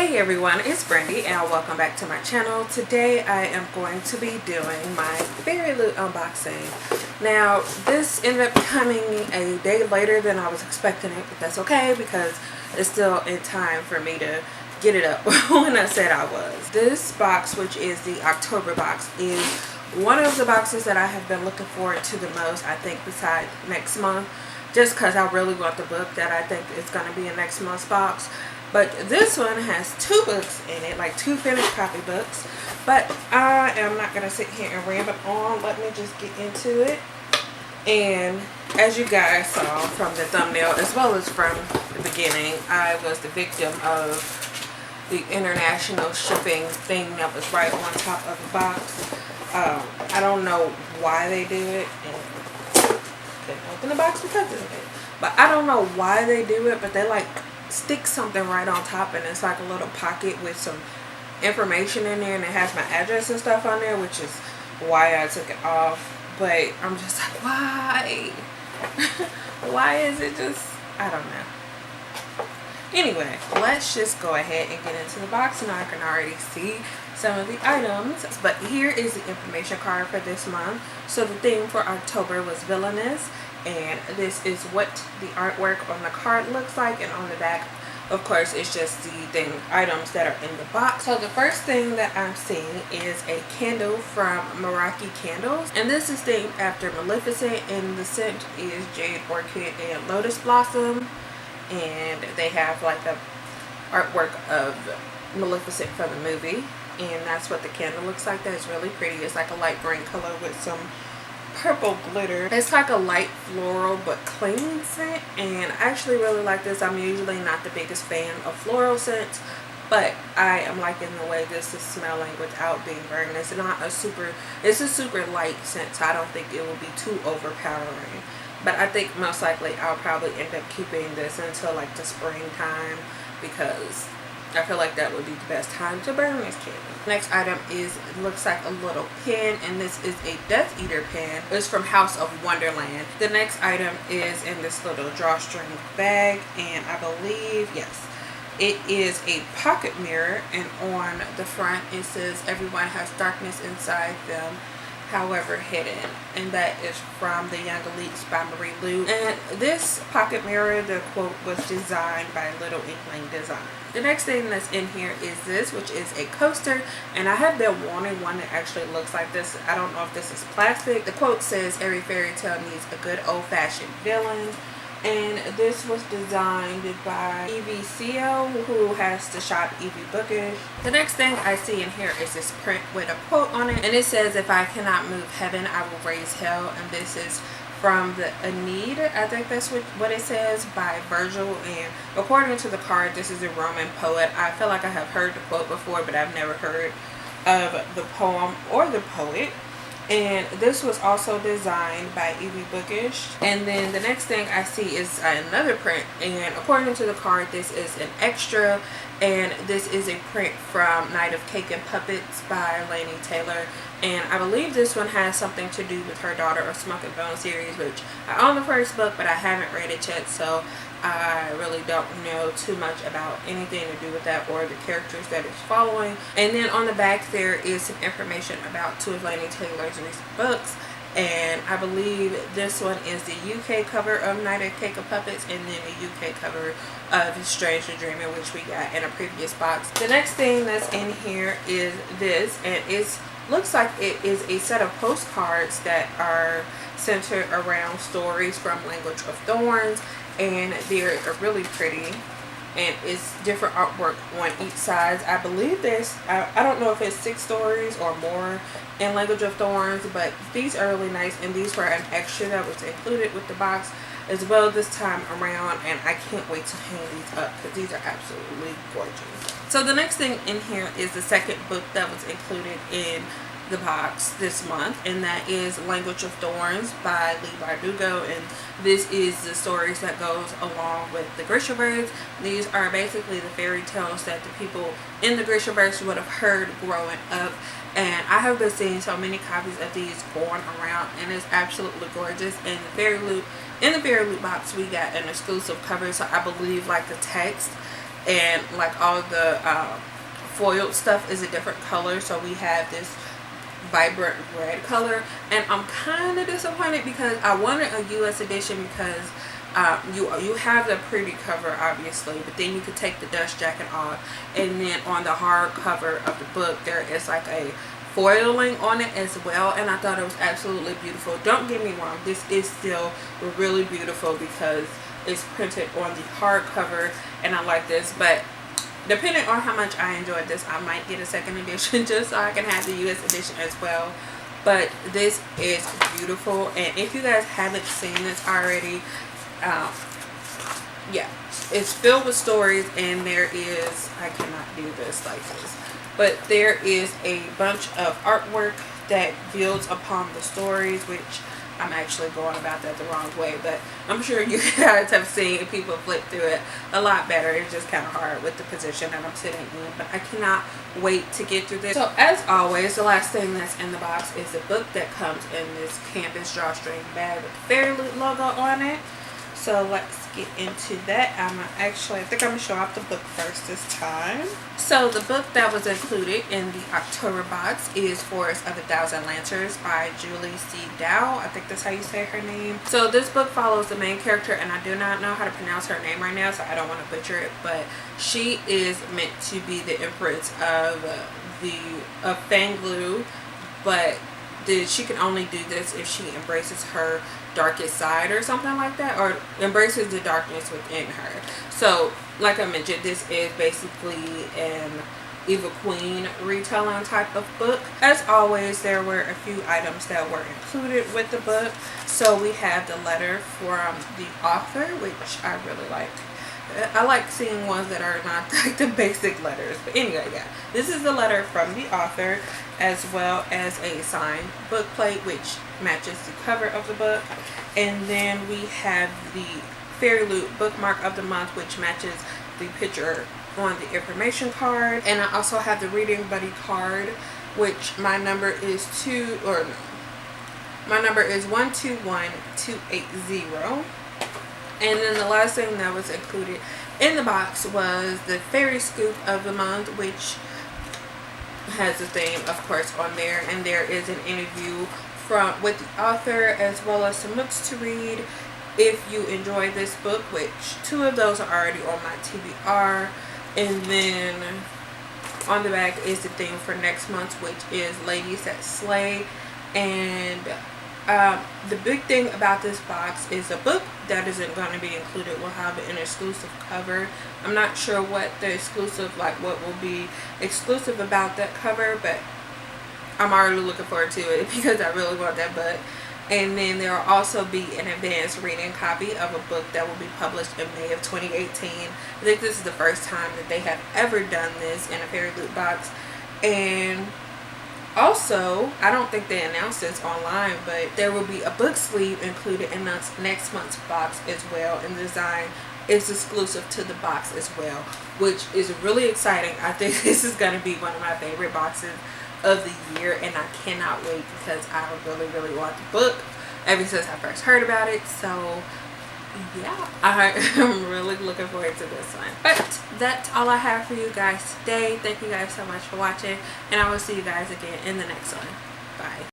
Hey everyone, it's Brandy and welcome back to my channel. Today I am going to be doing my Fairy Loot unboxing. Now this ended up coming a day later than I was expecting it, but that's okay because it's still in time for me to get it up when I said I was. This box, which is the October box, is one of the boxes that I have been looking forward to the most, I think, besides next month, just because I really want the book that I think is going to be in next month's box. But this one has two books in it, like two finished copy books. But I am not going to sit here and ramble on. Let me just get into it. And as you guys saw from the thumbnail, as well as from the beginning, I was the victim of the international shipping thing that was right on top of the box. I don't know why they do it. And couldn't open the box because of it. But I don't know why they do it, but they like stick something right on top, and it's like a little pocket with some information in there, and it has my address and stuff on there, which is why I took it off. But I'm just like, why? Why is it just, I don't know. Anyway, let's just go ahead and get into the box. Now I can already see some of the items, but here is the information card for this month. So the theme for October was Villanous, and this is what the artwork on the card looks like, and on the back, of course, it's just the items that are in the box. So the first thing that I'm seeing is a candle from Meraki Candles, and this is themed after Maleficent, and the scent is Jade Orchid and Lotus Blossom, and they have like a artwork of Maleficent from the movie, and that's what the candle looks like. That's really pretty. It's like a light green color with some purple glitter. It's like a light floral but clean scent, and I actually really like this. I'm usually not the biggest fan of floral scents, but I am liking the way this is smelling without being burning. It's not a super, it's a super light scent, so I don't think it will be too overpowering. But I think most likely I'll probably end up keeping this until like the springtime, because I feel like that would be the best time to burn this candle. Next item is, looks like a little pen, and this is a Death Eater pen. It's from House of Wonderland. The next item is in this little drawstring bag, and I believe, yes, it is a pocket mirror, and on the front it says, "Everyone has darkness inside them, however hidden," and that is from The Young Elites by Marie Lu. And this pocket mirror, the quote, was designed by Little Inkling Design. The next thing that's in here is this, which is a coaster, and I have been wanting one that actually looks like this. I don't know if this is plastic. The quote says, "Every fairy tale needs a good old-fashioned villain," and this was designed by Evie Co, who has the shop Evie Bookish. The next thing I see in here is this print with a quote on it, and it says, "If I cannot move heaven, I will raise hell," and this is from the Aeneid, I think that's what it says, by Virgil. And according to the card, this is a Roman poet. I feel like I have heard the quote before, but I've never heard of the poem or the poet. And this was also designed by Evie Bookish. And then the next thing I see is another print, and according to the card, this is an extra, and this is a print from Night of Cake and Puppets by Laini Taylor. And I believe this one has something to do with her Daughter of Smoke and Bone series, which I own the first book, but I haven't read it yet, so I really don't know too much about anything to do with that or the characters that it's following. And then on the back there is some information about two of Laini Taylor's recent books, and I believe this one is the UK cover of Night of Cake and Puppets, and then the UK cover of Strange to Dreaming, which we got in a previous box. The next thing that's in here is this, and it's looks like it is a set of postcards that are centered around stories from Language of Thorns, and they're really pretty, and it's different artwork on each side. I believe there's, I don't know if it's 6 stories or more in Language of Thorns, but these are really nice, and these were an extra that was included with the box as well this time around, and I can't wait to hang these up because these are absolutely gorgeous. So the next thing in here is the second book that was included in the box this month, and that is Language of Thorns by Lee Bardugo, and this is the stories that goes along with the Grishaverse. These are basically the fairy tales that the people in the Grishaverse would have heard growing up, and I have been seeing so many copies of these going around, and it's absolutely gorgeous. And in the Fairy Loot box, we got an exclusive cover, so I believe like the text and like all the foiled stuff is a different color. So we have this vibrant red color, and I'm kind of disappointed because I wanted a US edition because you have the pretty cover obviously, but then you could take the dust jacket off, and then on the hard cover of the book there is like a foiling on it as well, and I thought it was absolutely beautiful. Don't get me wrong, this is still really beautiful because it's printed on the hard cover, and I like this, but depending on how much I enjoyed this, I might get a second edition just so I can have the US edition as well. But this is beautiful, and if you guys haven't seen this already, yeah, it's filled with stories, and there is, I cannot do this like this, but there is a bunch of artwork that builds upon the stories, which I'm actually going about that the wrong way, but I'm sure you guys have seen people flip through it a lot better. It's just kind of hard with the position that I'm sitting in, but I cannot wait to get through this. So as always, the last thing that's in the box is the book that comes in this canvas drawstring bag with the Fairy Loot logo on it. So let's get into that. I think I'm gonna show off the book first this time. So the book that was included in the October box is Forest of a Thousand Lancers by Julie C. Dow. I think that's how you say her name. So this book follows the main character, and I do not know how to pronounce her name right now, so I don't want to butcher it, but she is meant to be the empress of Fanglu, but she can only do this if she embraces her darkest side or something like that, or embraces the darkness within her. So like I mentioned, this is basically an Evil Queen retelling type of book. As always, there were a few items that were included with the book. So we have the letter from the author, which I really liked. I like seeing ones that are not like the basic letters, but anyway, yeah, this is the letter from the author, as well as a signed book plate which matches the cover of the book, and then we have the Fairy Loot bookmark of the month, which matches the picture on the information card. And I also have the Reading Buddy card, which my number is 121280. And then the last thing that was included in the box was the Fairy Scoop of the month, which has the theme, of course, on there. And there is an interview with the author, as well as some books to read if you enjoy this book, which 2 of those are already on my TBR. And then on the back is the theme for next month, which is Ladies That Slay. And the big thing about this box is a book that isn't going to be included will have an exclusive cover. I'm not sure what what will be exclusive about that cover, but I'm already looking forward to it because I really want that book. And then there will also be an advanced reading copy of a book that will be published in May of 2018. I think this is the first time that they have ever done this in a Fairy Loot box. And also, I don't think they announced this online, but there will be a book sleeve included in next month's box as well, and the design is exclusive to the box as well, which is really exciting. I think this is going to be one of my favorite boxes of the year, and I cannot wait because I really want the book ever since I first heard about it. So yeah, I am really looking forward to this one. But that's all I have for you guys today. Thank you guys so much for watching, and I will see you guys again in the next one. Bye.